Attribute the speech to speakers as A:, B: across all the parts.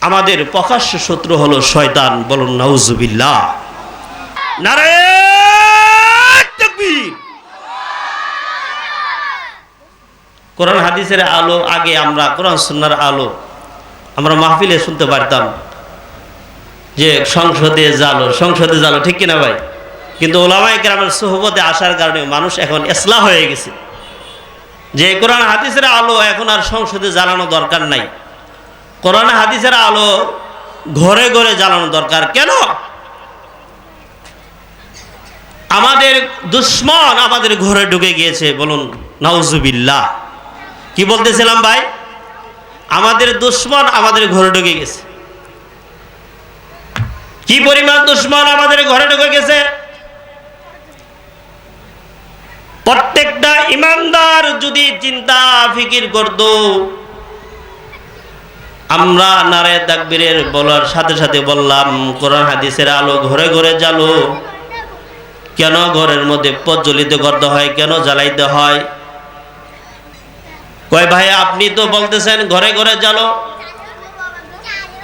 A: আমাদের প্রকাশ্য শত্রু হলো শয়তান। বলুন নাউজুবিল্লাহ। নারে তাকবীর। কোরআন হাদিসের আলো আগে আমরা কোরআন সুন্নাহর আলো আমরা মাহফিলে শুনতে পারতাম যে সংসদে জালো, ঠিক কিনা ভাই? কিন্তু ওলামায়ে কেরামের সোহবতে আসার কারণে মানুষ এখন ইসলাহ হয়ে গেছে, যে কোরআন হাদিসের আলো এখন আর সংসদে জ্বালানো দরকার নাই, কোরআন হাদিসের আলো ঘরে ঘরে জ্বালানো দরকার। কেন? আমাদের দুশ্মন আমাদের ঘরে ঢুকে গিয়েছে। বলুন নাউজুবিল্লাহ। কি বলতেছিলাম ভাই? আমাদের দুশ্মন আমাদের ঘরে ঢুকে গেছে। কি পরিমাণ দুশ্মন আমাদের ঘরে ঢুকে গেছে! প্রত্যেকটা ইমানদার যদি চিন্তা ফিকির করত, আমরা নারে তাকবীরের বলার সাথে সাথে বললাম কোরআন হাদিসের আলো ঘরে ঘরে জ্বালো। কেন ঘরের মধ্যে প্রজ্বলিত করতে হয়? কেন জ্বালাইতে হয়? কয় ভাই আপনি তো বলতেছেন ঘরে ঘরে জ্বালো।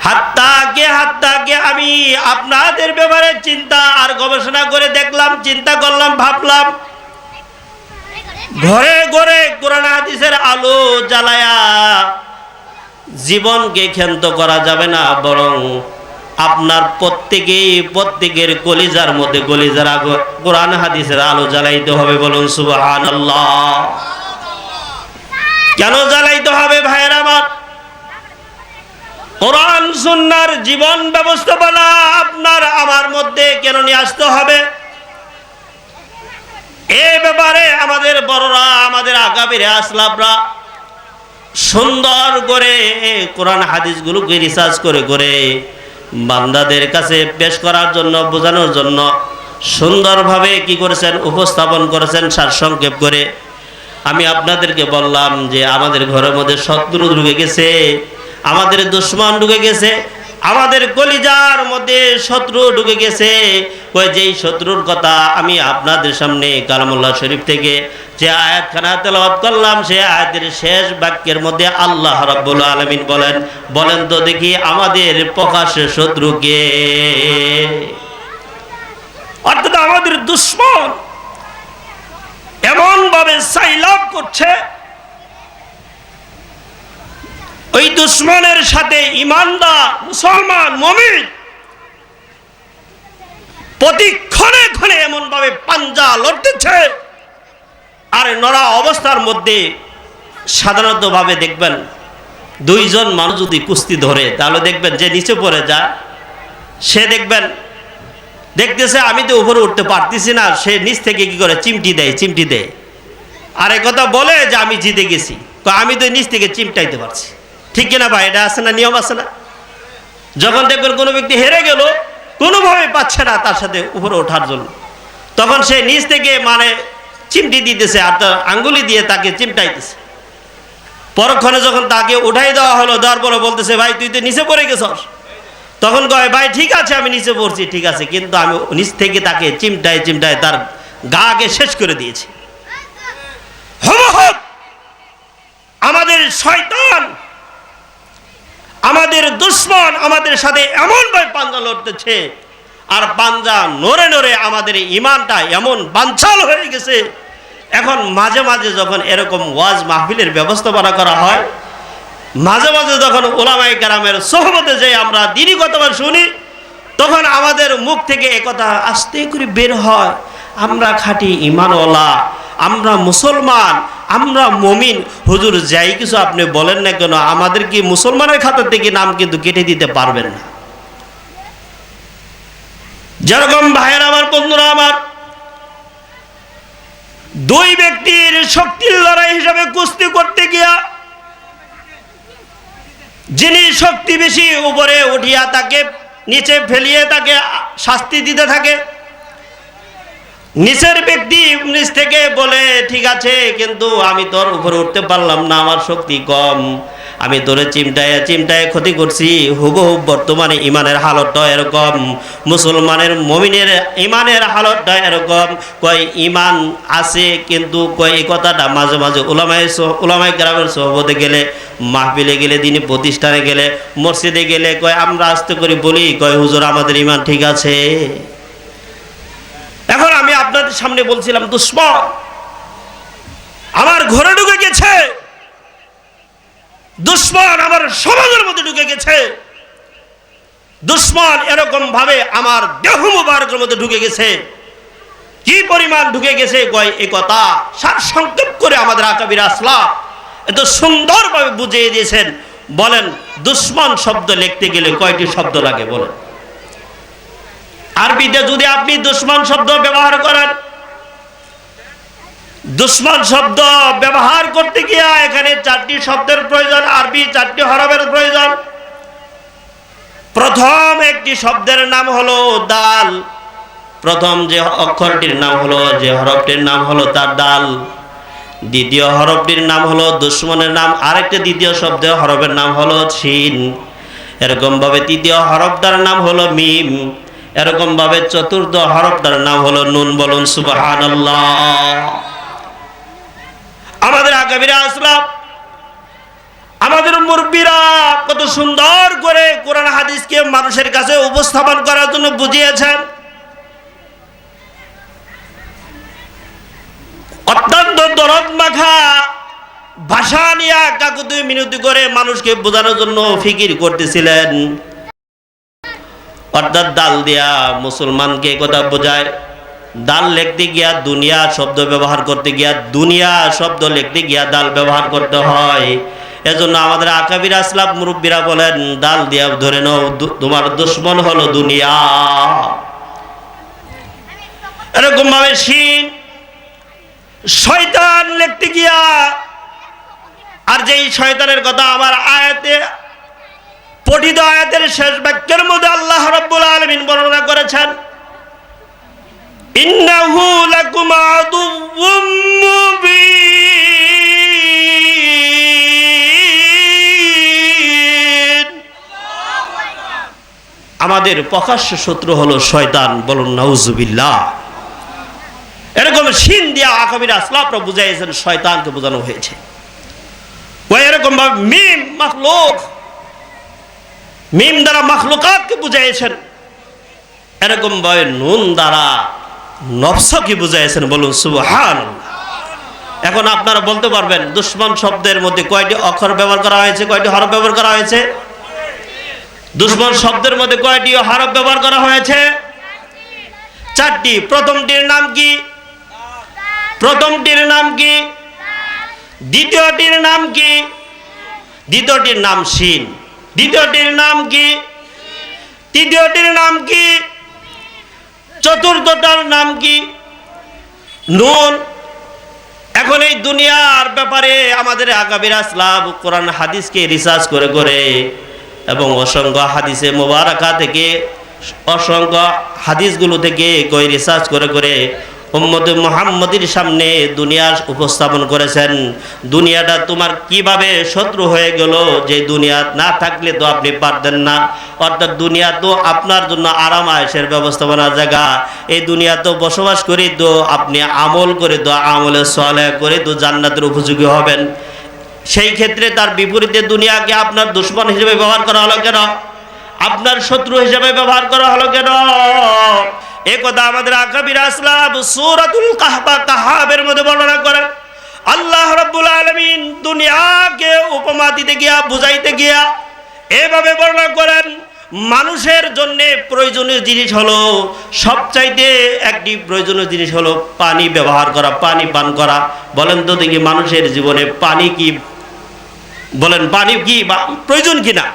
A: হাত্তা কে আমি আপনাদের ব্যাপারে চিন্তা আর গবেষণা করে দেখলাম, চিন্তা করলাম, ভাবলাম ঘরে ঘরে কোরআন হাদিসের আলো জ্বালায়া জীবনকে ক্ষান্ত করা যাবে না, বরং আপনার প্রত্যেকের কলিজার মধ্যে কলিজার কোরআন হাদিসের আলো জ্বালাইতে হবে। বলুন সুবহানাল্লাহ। কেন জ্বালাইতে হবে ভাইয়ের আমার? কোরআন সুন্নাহর জীবন ব্যবস্থাপনা আপনার আমার মধ্যে কেন নিয়ে আসতে হবে? এই ব্যাপারে আমাদের বড়রা, আমাদের আগামীর আসলাফরা সুন্দর করে কোরআন হাদিসগুলোকে রিসার্চ করে করে বান্দাদের কাছে পেশ করার জন্য, বোঝানোর জন্য সুন্দরভাবে কি করেছেন? উপস্থাপন করেছেন সারসংক্ষেপ করে। আমি আপনাদেরকে বললাম যে আমাদের ঘরের মধ্যে শত্রু ঢুকে গেছে, আমাদের দুশ্মন ঢুকে গেছে, আমাদের কলিজার মধ্যে শত্রু ঢুকে গেছে। যেই শত্রুর কথা আমি আপনাদের সামনে কালামুল্লাহ শরীফ থেকে যে আয়াতখানা তেলাওয়াত করলাম, সেই আয়াতের শেষ বাক্যের মধ্যে আল্লাহ রাব্বুল আলামিন বলেন তো দেখি আমাদের প্রকাশ্য শত্রু কে? অর্থাৎ আমাদের দুশ্মন এমন ভাবে সাইলাব করছে, ওই দুশ্মনের সাথে ইমানদার মুসলমান মুমিন প্রতি ক্ষণে ক্ষণে এমন ভাবে পাঞ্জা লড়তেছে। আর নড়া অবস্থার মধ্যে সাধারণত ভাবে দেখবেন দুইজন মানুষ যদি কুস্তি ধরে, তাহলে দেখবেন যে নিচে পড়ে যায় সে দেখবেন দেখতেছে আমি তো উপরে উঠতে পারতেছি না, সে নিচ থেকে কি করে? চিমটি দেয়। আর এ কথা বলে যে আমি জিতে গেছি, আমি তো নিচ থেকে চিমটাইতে পারছি। ঠিক কিনা ভাই? এটা আছে না, নিয়ম আছে না? যখন দেখবেন কোনো ব্যক্তি হেরে গেল, কোনোভাবে পাচ্ছে না তার সাথে উপরে ওঠার জন্য, তখন সে নিচ থেকে চিমটি দিতেছে আর তার আঙ্গুলি দিয়ে তাকে চিমটাইতেছে। পরক্ষণে যখন তাকে উঠাই দেওয়া হলো, দেওয়ার পরে বলতেছে ভাই তুই তো নিচে পড়ে গেছস। তখন কয় ভাই ঠিক আছে আমি নিচে পড়ছি, ঠিক আছে, কিন্তু আমি নিচ থেকে তাকে চিমটায় তার গাকে শেষ করে দিয়েছি। আমাদের শয়তান, আমাদের দুশ্মন আমাদের সাথে এমন ভাবে পাঞ্জা লড়তেছে, আর পাঞ্জা নড়ে নড়ে আমাদের ইমানটা এমন বানচাল হয়ে গেছে। এখন মাঝে মাঝে যখন এরকম ওয়াজ মাহফিলের ব্যবস্থাপনা করা হয়, মাঝে মাঝে যখন ওলামায়ে কেরামের সোহবতে যে আমরা দ্বীনি কথা শুনি, তখন আমাদের মুখ থেকে একথা আস্তে করে বের হয়, আমরা খাঁটি ইমানওয়ালা, আমরা মুসলমান, আমরা মুমিন। হুজুর যাই কিছু আপনি বলেন না কেন, আমাদের কি মুসলমানের খাতা থেকে নাম কিন্তু কেটে দিতে পারবেন না। যেরকম ভাইয়ের আমার, বন্ধুরা আমার, দুই ব্যক্তির শক্তির লড়াই হিসাবে কুস্তি করতে গিয়া যিনি শক্তি বেশি উপরে উঠিয়া তাকে নিচে ফেলিয়ে তাকে শাস্তি দিতে থাকে, নিচের ব্যক্তি নিচ থেকে বলে ঠিক আছে কিন্তু আমি তোর উপরে উঠতে পারলাম না, আমার শক্তি কম, আমি তোরে চিমটায় ক্ষতি করছি। হুবহু বর্তমানে ইমানের হালতটা এরকম, মুসলমানের মুমিনের ইমানের হালতটা এরকম। কয় ইমান আছে কিন্তু কয় এই কথাটা মাঝে মাঝে উলামায়ে কেরামের সোহবতে গেলে মাহফিলে গেলে, দিনী প্রতিষ্ঠানে গেলে, মসজিদে গেলে কয় আমরা আস্তে করে বলি, কয় হুজুর আমাদের ঈমান ঠিক আছে। এখন আমি আপনাদের সামনে বলছিলাম দুশ্মন আমার ঘরে ঢুকে গেছে, দুশ্মন আমার সমাজের মধ্যে ঢুকে গেছে, দুশ্মন এরকম ভাবে আমার দেহ মুবারকের মধ্যে ঢুকে গেছে। কি পরিমাণ ঢুকে গেছে কয় এই কথা সারসংক্ষেপ করে আমাদের আকাবির আসলাফ এত সুন্দরভাবে বুঝিয়ে দিয়েছেন। বলেন দুশ্মন শব্দ লিখতে গেলে কয়টি শব্দ লাগে বলেন? আরবিতে যদি আপনি দুশ্মন শব্দ ব্যবহার করেন, দুশ্মন শব্দ ব্যবহার করতে গিয়ে এখানে 4টি শব্দের প্রয়োজন, আরবি 4টি হরফের প্রয়োজন। প্রথম একটি শব্দের নাম হলো দাল, প্রথম যে অক্ষরটির নাম হলো, যে হরফটির নাম হলো তার দাল। দ্বিতীয় হরফটির নাম হলো দুশ্মনের নাম, আরেকটা দ্বিতীয় শব্দ হরফের নাম হলো শিন। এরকম ভাবে তৃতীয় হরফটার নাম হলো মিম, এরকম ভাবে চতুর্থ হরফটার নাম হলো নুন। বলুন সুবহানাল্লাহ। আমাদের আকাবিরা আসলাফ, আমাদের মুরব্বীরা কত সুন্দর করে কোরআন হাদিসকে মানুষের কাছে উপস্থাপন করার জন্য বুঝিয়েছেন। অত্যন্ত দরদ মাখা ভাষা নিয়ে কাকুতি মিনতি করে মানুষকে বোঝানোর জন্য ফিকির করতেছিলেন। অর্থাৎ দাল দিয়া মুসলমানকে কথা বোঝায়। দাল লিখতে গিয়া দুনিয়া শব্দ ব্যবহার করতে গিয়া, দুনিয়া শব্দ লিখতে গিয়া দাল ব্যবহার করতে হয়। এজন্য আমাদের আকাবির আসলাফ মুরব্বীরা বলেন দাল দিয়া ধরে নাও তোমার দুশ্মন হলো দুনিয়া। এরকম ভাবে শিন, শয়তান লিখতে গিয়া, আর যেই শয়তানের কথা আমার আয়াতে পঠিত আয়াতের শেষ বাক্যের মধ্যে আল্লাহ রাব্বুল আলামিন বর্ণনা করেছেন, ইন্নাহু লাকুম আদুউম মুবিন। আমাদের প্রকাশ্য শত্রু হলো শয়তান। বলুন নাউজুবিল্লাহ। এরকম শিন দিয়া আকাবির আসলাফরা বুঝাইছেন, শয়তানকে বোঝানো হয়েছে। ওই এরকম ভাবে মিম মাখলুক, মিম দ্বারা মাখলুকাতকে বুঝাইছেন। এরকম ভাবে নুন দ্বারা নফসকে বুঝাইছেন। বলুন সুবহানাল্লাহ। এখন আপনারা বলতে পারবেন দুশ্মন শব্দের মধ্যে কয়টি অক্ষর ব্যবহার করা হয়েছে, কয়টি হরফ ব্যবহার করা হয়েছে? দুশ্মন শব্দের মধ্যে কয়টি হরফ ব্যবহার করা হয়েছে? 4টি। প্রথমটির নাম কি? প্রথমটির নাম কি? দ্বিতীয়টির নাম কি? দ্বিতীয়টির নাম শিন। দ্বিতীয়টির নাম কি? তৃতীয়টির নাম কি? চতুর্থটার নাম কি? নুন। এখন এই দুনিয়ার ব্যাপারে আমাদের আকাবির আসলাফ কোরআন হাদিসকে রিসার্চ করে করে এবং অসংখ্য হাদিসে মুবারাকা থেকে, অসংখ্য হাদিসগুলো থেকে কই রিসার্চ করে করে উম্মতে মুহাম্মদের সামনে দুনিয়া উপস্থাপন করেছেন। দুনিয়াটা তোমার কিভাবে শত্রু হয়ে গেল, যে দুনিয়া না থাকলে তো আপনি পারতেন না। অর্থাৎ দুনিয়া তো আপনার জন্য আরাম আয়েশের ব্যবস্থাপনার জায়গা। এই দুনিয়া তো বসবাস করে তো আপনি আমল করে তো আমলে সালেহ করে তো জান্নাতের উপযোগী হবেন। সেই ক্ষেত্রে তার বিপরীতে দুনিয়াকে আপনার দুশ্মন হিসেবে ব্যবহার করা হলো কেন? আপনার শত্রু হিসেবে ব্যবহার করা হলো কেন? এই কথা আমাদের আকাবির আসলাফ সূরাতুল কাহফের মধ্যে বর্ণনা করেন। আল্লাহ রাব্বুল আলামিন দুনিয়াকে উপমা দিতে গিয়া, বুঝাইতে গিয়া এভাবে বর্ণনা করেন, মানুষের জন্য প্রয়োজনীয় জিনিস হলো, সবচাইতে একটি প্রয়োজনীয় জিনিস হলো পানি ব্যবহার করা, পানি পান করা। বলেন তো দেখি মানুষের জীবনে পানি কি, বলেন পানি কি প্রয়োজন কিনা?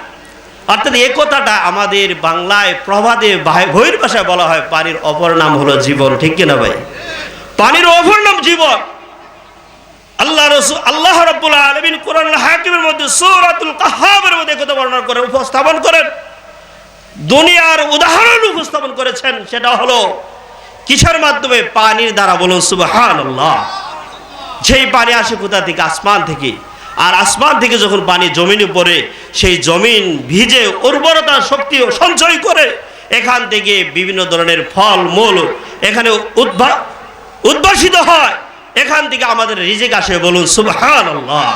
A: অর্থাৎ এই কথাটা আমাদের বাংলায় প্রবাদে বহির ভাষায় বলা হয় পানির অপর নাম হলো জীবন। ঠিক কিনা ভাই? পানির অপর নাম জীবন। আল্লাহ রাব্বুল আলামিন কোরআনুল হাকিমের মধ্যে সূরাতুল কাহফের মধ্যে কথা বর্ণনা করে উপস্থাপন করেন, দুনিয়ার উদাহরণ উপস্থাপন করেছেন। সেটা হলো কিসের মাধ্যমে? পানির দ্বারা। বলুন সুবহানাল্লাহ। সেই পানি আসে কোথা থেকে? আসমান থেকে। আর আসমান থেকে যখন পানি জমিনে পড়ে, সেই জমিন ভিজে উর্বরতা শক্তি সঞ্চয় করে এখান থেকে বিভিন্ন ধরনের ফল মূল এখানে উদ্ভাসিত হয়। এখান থেকে আমাদের রিজিক আসে। বলুন সুবহানাল্লাহ।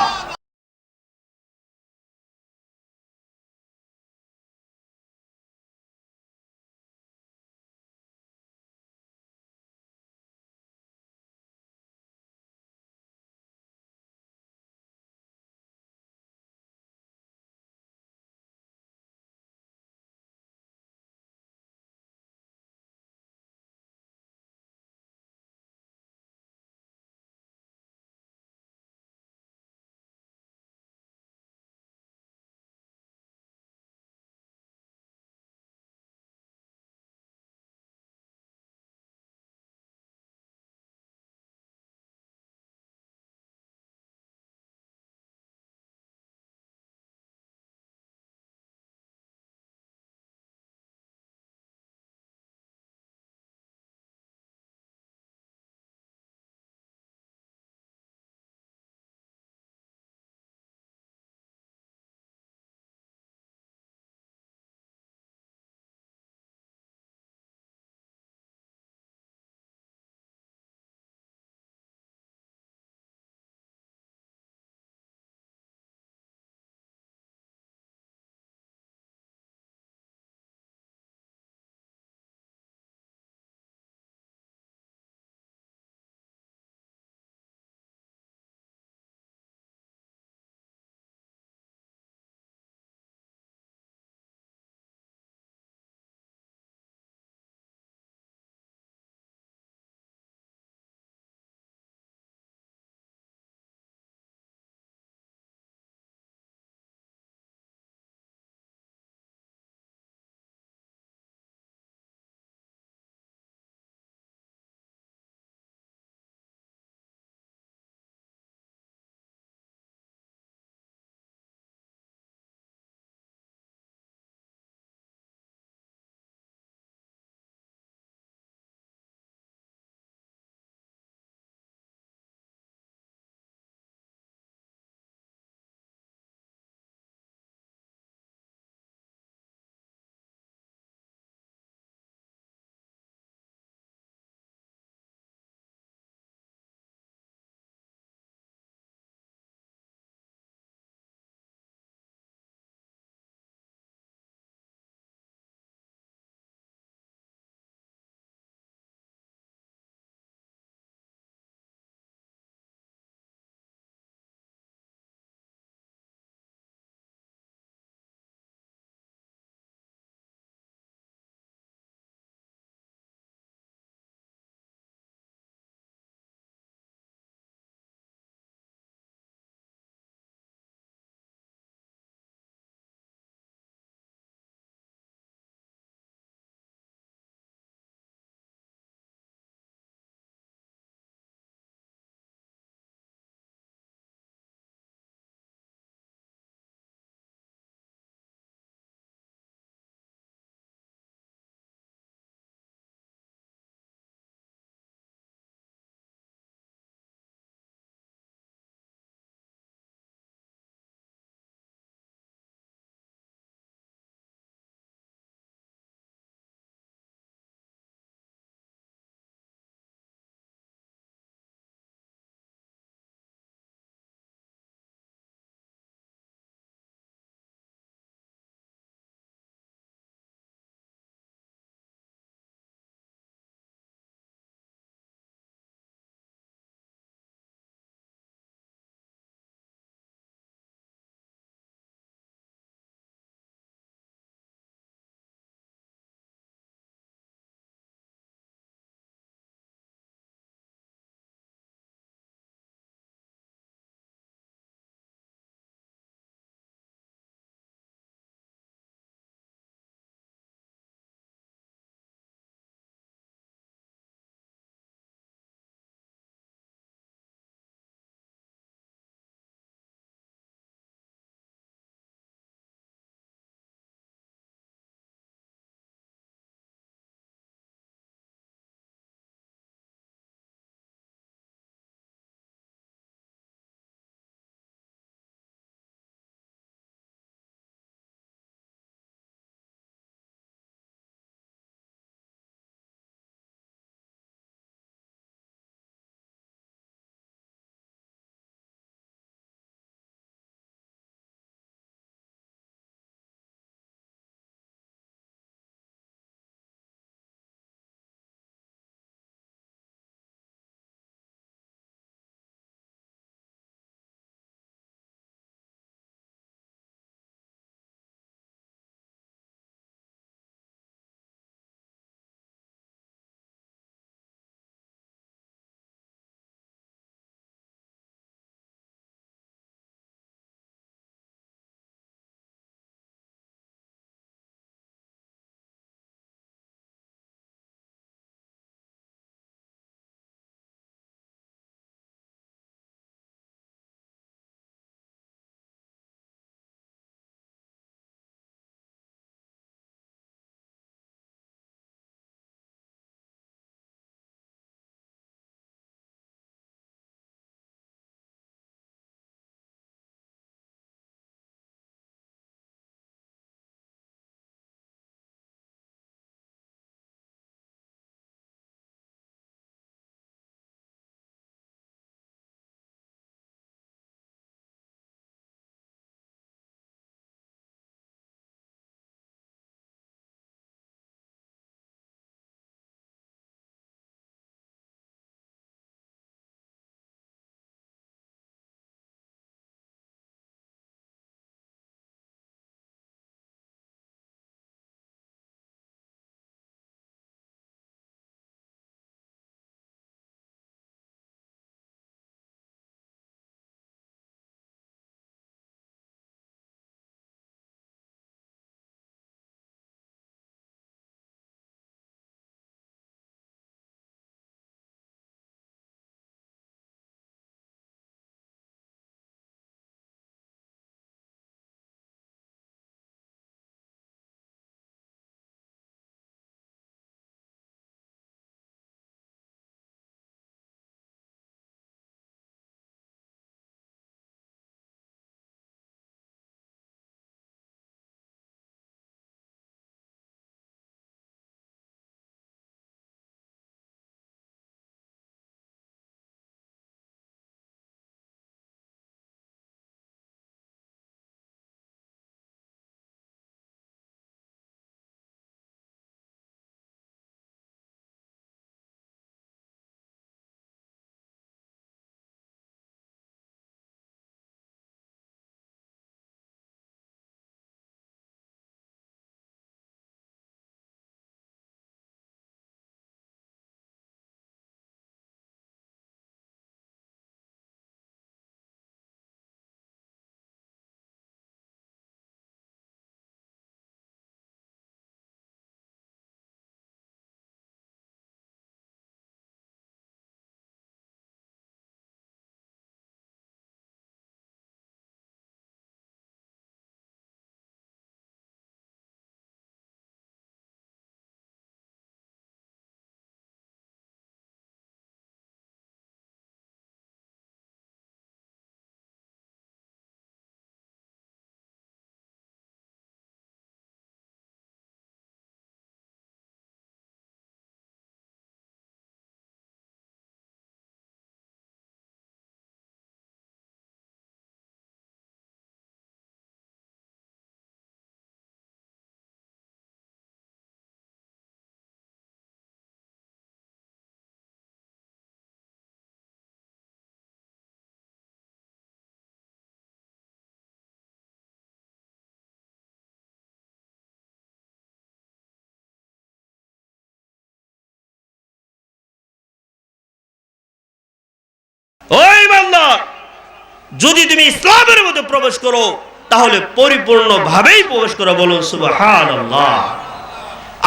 A: যদি তুমি ইসলামের মধ্যে প্রবেশ করো তাহলে পরিপূর্ণভাবেই প্রবেশ করো, বলুন সুবহানাল্লাহ।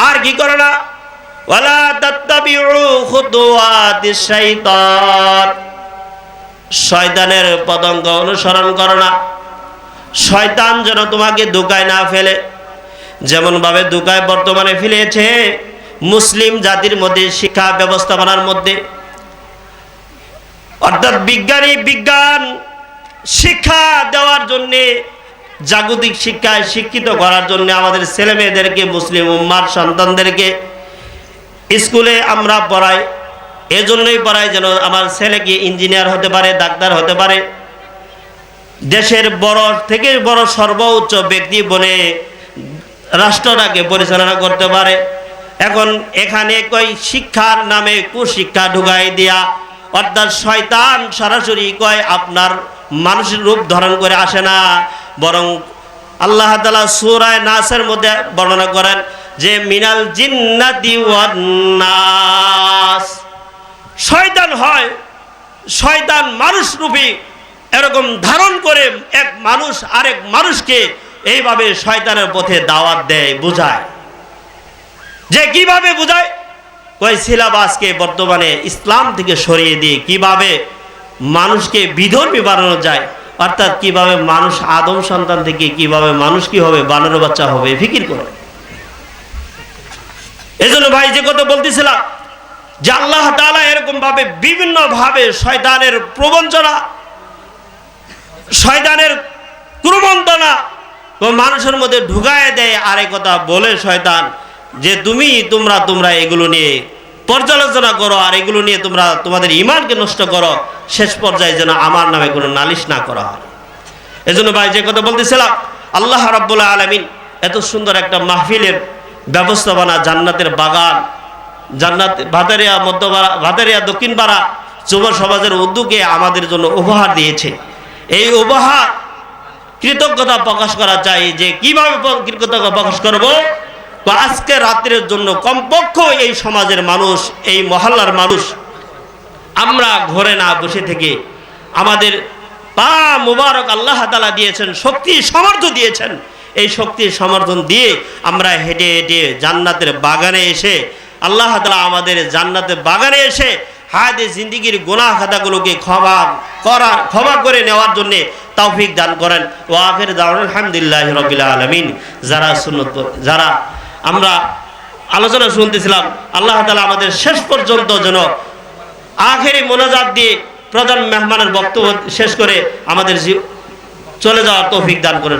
A: আর কি করে না, ওয়ালা তাত্তাবিউ খুতুওয়াতিশ শাইতান, শয়তানের পতঙ্গ অনুসরণ করো না, শয়তান যেন তোমাকে ধোঁকায় না ফেলে। যেমন ভাবে ধোঁকায় বর্তমানে ফেলেছে মুসলিম জাতির মধ্যে শিক্ষা ব্যবস্থাপনার মধ্যে, অর্থাৎ বিজ্ঞান শিক্ষা দেওয়ার জন্যে, জাগতিক শিক্ষায় শিক্ষিত করার জন্য আমাদের ছেলে মেয়েদেরকে, মুসলিম উম্মার সন্তানদেরকে স্কুলে আমরা পড়াই। এজন্যই পড়াই যেন আমার ছেলেকে ইঞ্জিনিয়ার হতে পারে, ডাক্তার হতে পারে, দেশের বড় থেকে বড় সর্বোচ্চ ব্যক্তি বনে রাষ্ট্রটাকে পরিচালনা করতে পারে। এখন এখানে কই শিক্ষার নামে কুশিক্ষা ঢুকাই দিয়া, অর্থাৎ শয়তান সরাসরি কয় আপনার মানুষের রূপ ধারণ করে আসে না, বরং আল্লাহ তাআলা সূরা নাসের মধ্যে বর্ণনা করেন যে মিনাল জিন্নাতি ওয়ান নাস, শয়তান মানুষ রূপী এরকম ধারণ করে এক মানুষ আরেক মানুষকে এইভাবে শয়তানের পথে দাওয়াত দেয়, বুঝায়। যে কিভাবে বুঝায়, কই সিলেবাসকে বর্তমানে ইসলাম থেকে সরিয়ে দিয়ে কিভাবে মানুষকে বিধর্মী বানানো যায়, অর্থাৎ কিভাবে মানুষ আদম সন্তান থেকে কিভাবে মানুষ কি হবে, বানর বাচ্চা হবে, ফিকির করে। এজন্য ভাই যে কথা বলতেছিলাম যে আল্লাহ তাআলা এরকম ভাবে বিভিন্ন ভাবে শয়তানের প্রবঞ্চনা, শয়তানের কুমন্ত্রণা মানুষের মধ্যে ঢুকায় দেয়। আর এই কথা বলে শয়তান যে তোমরা এগুলো নিয়ে পর্যালোচনা করো, আর এগুলো নিয়ে তোমরা তোমাদের ঈমানকে নষ্ট করো, শেষ পর্যায়ে যেন আমার নামে কোনো নালিশ না করা হয়। এজন্য ভাই যে কথা বলতেছিলাম, আল্লাহ রাব্বুল আলামিন এত সুন্দর একটা মাহফিলের ব্যবস্থাপনা, জান্নাতের বাগান, জান্নাত ভাতারিয়া মধ্যপাড়া, ভাতারিয়া দক্ষিণ পাড়া যুব সমাজের উদ্যোগে আমাদের জন্য উপহার দিয়েছে। এই উপহার কৃতজ্ঞতা প্রকাশ করা চাই। যে কিভাবে কৃতজ্ঞতা প্রকাশ করব, আজকে রাত্রের জন্য কমপক্ষে এই সমাজের মানুষ, এই মহল্লার মানুষ আমরা ঘরে না বসে থেকে আমাদের পা মুবারক আল্লাহ তাআলা দিয়েছেন, শক্তি সামর্থ্য দিয়েছেন, এই শক্তি সমর্থন দিয়ে আমরা হেঁটে হেঁটে জান্নাতের বাগানে এসে, আল্লাহ তাআলা আমাদের জান্নাতের বাগানে এসে হায়াতে জিন্দেগির গুনাহ খাতাগুলোকে ক্ষমা করে নেওয়ার জন্য তৌফিক দান করেন। ওয়া আখির দাওয়ানা আলহামদুলিল্লাহি রাব্বিল আলামিন। যারা আমরা আলোচনা শুনতেছিলাম, আল্লাহ তাআলা আমাদের শেষ পর্যন্ত যেন আখেরি মোনাজাত দিয়ে প্রধান মেহমানের বক্তব্য শেষ করে আমাদের চলে যাওয়ার তৌফিক দান করেন।